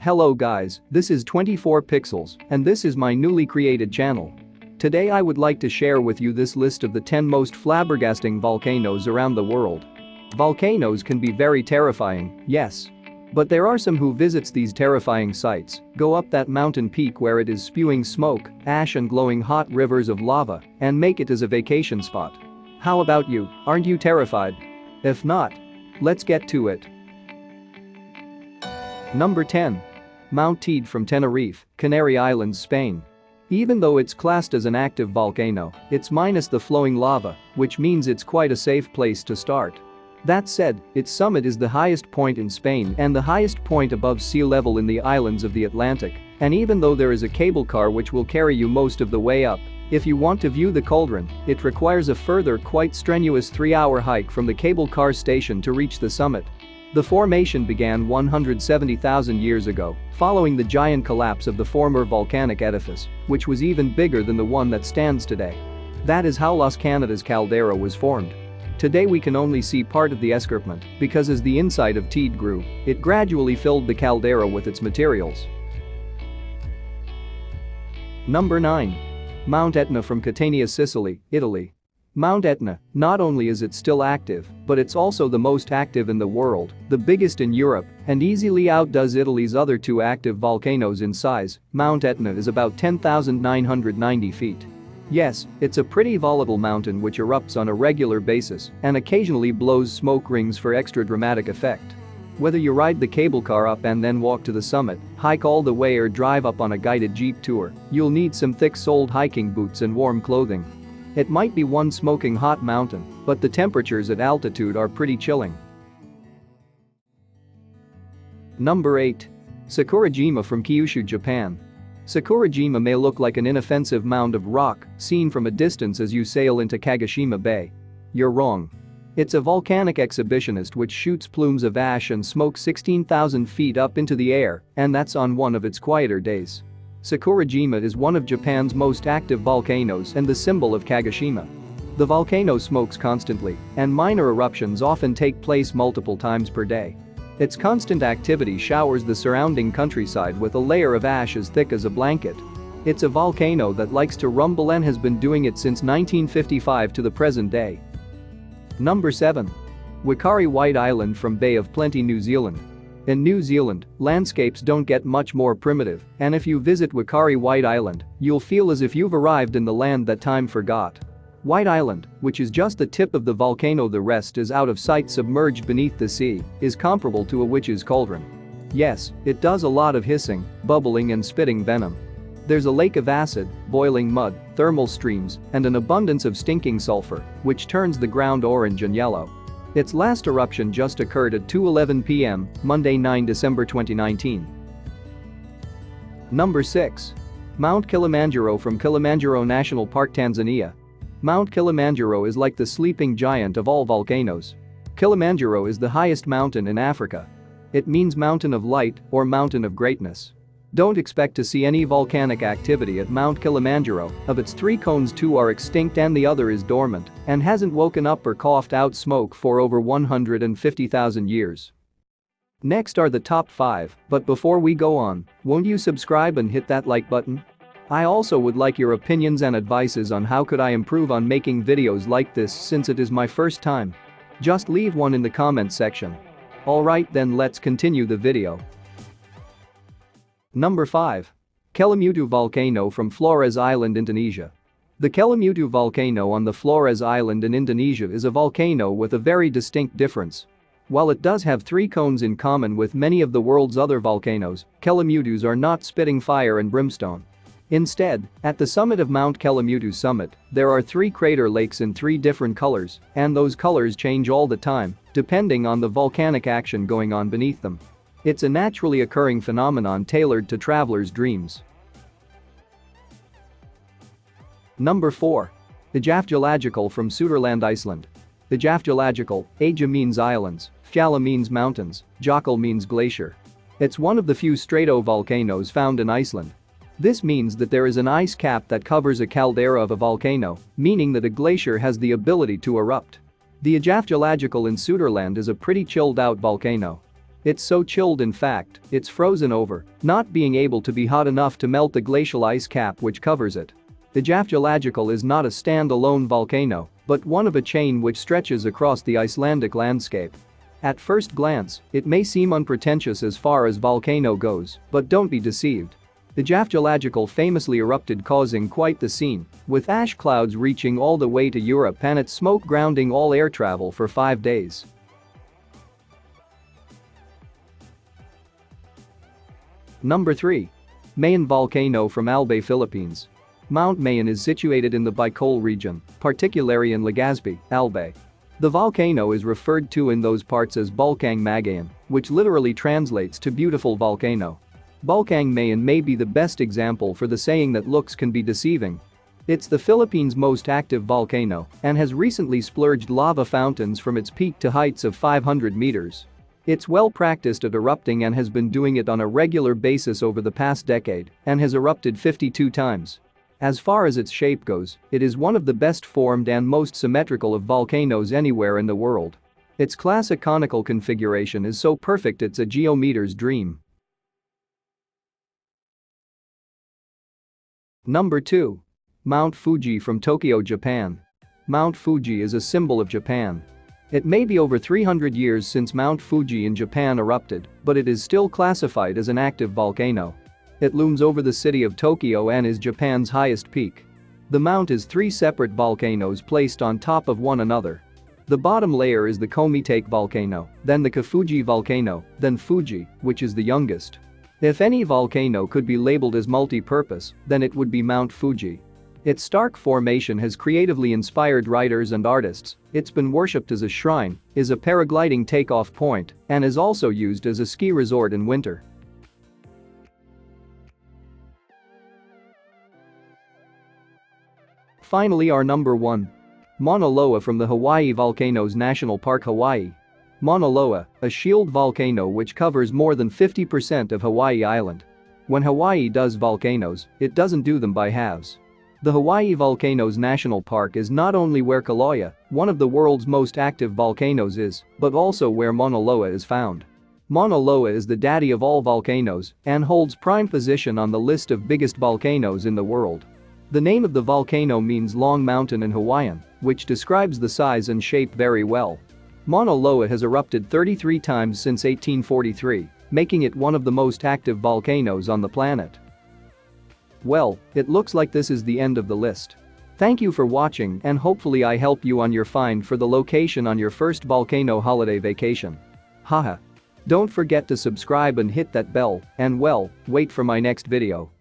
Hello guys, this is 24 Pixels and this is my newly created channel. Today I would like to share with you this list of the 10 most flabbergasting volcanoes around the world. Volcanoes can be very terrifying, yes. But there are some who visits these terrifying sites, go up that mountain peak where it is spewing smoke, ash and glowing hot rivers of lava, and make it as a vacation spot. How about you, aren't you terrified? If not, let's get to it. Number 10. Mount Teide from Tenerife, Canary Islands, Spain. Even though it's classed as an active volcano, it's minus the flowing lava, which means it's quite a safe place to start. That said, its summit is the highest point in Spain and the highest point above sea level in the islands of the Atlantic, and even though there is a cable car which will carry you most of the way up, if you want to view the cauldron, it requires a further quite strenuous 3-hour hike from the cable car station to reach the summit. The formation began 170,000 years ago, following the giant collapse of the former volcanic edifice, which was even bigger than the one that stands today. That is how Los Canada's caldera was formed. Today we can only see part of the escarpment because as the inside of Teide grew, it gradually filled the caldera with its materials. Number 9. Mount Etna from Catania, Sicily, Italy. Mount Etna, not only is it still active, but it's also the most active in the world, the biggest in Europe, and easily outdoes Italy's other two active volcanoes in size. Mount Etna is about 10,990 feet. Yes, it's a pretty volatile mountain which erupts on a regular basis and occasionally blows smoke rings for extra dramatic effect. Whether you ride the cable car up and then walk to the summit, hike all the way or drive up on a guided jeep tour, you'll need some thick-soled hiking boots and warm clothing. It might be one smoking hot mountain, but the temperatures at altitude are pretty chilling. Number 8. Sakurajima from Kyushu, Japan. Sakurajima may look like an inoffensive mound of rock seen from a distance as you sail into Kagoshima Bay. You're wrong. It's a volcanic exhibitionist which shoots plumes of ash and smoke 16,000 feet up into the air, and that's on one of its quieter days. Sakurajima is one of Japan's most active volcanoes and the symbol of Kagoshima. The volcano smokes constantly, and minor eruptions often take place multiple times per day. Its constant activity showers the surrounding countryside with a layer of ash as thick as a blanket. It's a volcano that likes to rumble and has been doing it since 1955 to the present day. Number 7. Waiqari White Island from Bay of Plenty, New Zealand. In New Zealand, landscapes don't get much more primitive, and if you visit Waiqari White Island, you'll feel as if you've arrived in the land that time forgot. White Island, which is just the tip of the volcano, the rest is out of sight submerged beneath the sea, is comparable to a witch's cauldron. Yes, it does a lot of hissing, bubbling and spitting venom. There's a lake of acid, boiling mud, thermal streams, and an abundance of stinking sulfur, which turns the ground orange and yellow. Its last eruption just occurred at 2:11 p.m., Monday 9 December 2019. Number 6. Mount Kilimanjaro from Kilimanjaro National Park, Tanzania. Mount Kilimanjaro is like the sleeping giant of all volcanoes. Kilimanjaro is the highest mountain in Africa. It means mountain of light or mountain of greatness. Don't expect to see any volcanic activity at Mount Kilimanjaro. Of its 3 cones, 2 are extinct and the other is dormant and hasn't woken up or coughed out smoke for over 150,000 years. Next are the top 5, but before we go on, won't you subscribe and hit that like button? I also would like your opinions and advices on how could I improve on making videos like this since it is my first time. Just leave one in the comment section. Alright then, let's continue the video. Number 5. Kelimutu Volcano from Flores Island, Indonesia. The Kelimutu volcano on the Flores Island in Indonesia is a volcano with a very distinct difference. While it does have 3 cones in common with many of the world's other volcanoes, Kelimutus are not spitting fire and brimstone. Instead, at the summit of Mount Kelimutu summit, there are 3 crater lakes in 3 different colors, and those colors change all the time, depending on the volcanic action going on beneath them. It's a naturally occurring phenomenon tailored to travelers' dreams. Number 4. Eyjafjallajökull from Suderland, Iceland. Eyjafjallajökull, Eja means islands, Fjalla means mountains, Jökull means glacier. It's one of the few stratovolcanoes found in Iceland. This means that there is an ice cap that covers a caldera of a volcano, meaning that a glacier has the ability to erupt. The Eyjafjallajökull in Suderland is a pretty chilled-out volcano. It's so chilled in fact, it's frozen over, not being able to be hot enough to melt the glacial ice cap which covers it. The Jökulsárlón is not a stand-alone volcano, but one of a chain which stretches across the Icelandic landscape. At first glance, it may seem unpretentious as far as volcano goes, but don't be deceived. The Jökulsárlón famously erupted causing quite the scene, with ash clouds reaching all the way to Europe and its smoke grounding all air travel for 5 days. Number 3. Mayon Volcano from Albay, Philippines. Mount Mayon is situated in the Bicol region, particularly in Legazpi, Albay. The volcano is referred to in those parts as Bulkang Magayon, which literally translates to beautiful volcano. Bulkang Mayon may be the best example for the saying that looks can be deceiving. It's the Philippines' most active volcano and has recently splurged lava fountains from its peak to heights of 500 meters. It's well practiced at erupting and has been doing it on a regular basis over the past decade and has erupted 52 times. As far as its shape goes, it is one of the best formed and most symmetrical of volcanoes anywhere in the world. Its classic conical configuration is so perfect it's a geometer's dream. Number 2. Mount Fuji from Tokyo, Japan. Mount Fuji is a symbol of Japan. It may be over 300 years since Mount Fuji in Japan erupted, but it is still classified as an active volcano. It looms over the city of Tokyo and is Japan's highest peak. The mount is 3 separate volcanoes placed on top of one another. The bottom layer is the Komitake volcano, then the Kafuji volcano, then Fuji, which is the youngest. If any volcano could be labeled as multi-purpose, then it would be Mount Fuji. Its stark formation has creatively inspired writers and artists, it's been worshipped as a shrine, is a paragliding takeoff point, and is also used as a ski resort in winter. Finally, our number 1. Mauna Loa from the Hawaii Volcanoes National Park, Hawaii. Mauna Loa, a shield volcano which covers more than 50% of Hawaii Island. When Hawaii does volcanoes, it doesn't do them by halves. The Hawaii Volcanoes National Park is not only where Kilauea, one of the world's most active volcanoes is, but also where Mauna Loa is found. Mauna Loa is the daddy of all volcanoes and holds prime position on the list of biggest volcanoes in the world. The name of the volcano means long mountain in Hawaiian, which describes the size and shape very well. Mauna Loa has erupted 33 times since 1843, making it one of the most active volcanoes on the planet. Well, it looks like this is the end of the list. Thank you for watching and hopefully I help you on your find for the location on your first volcano holiday vacation. Haha. Don't forget to subscribe and hit that bell and well, wait for my next video.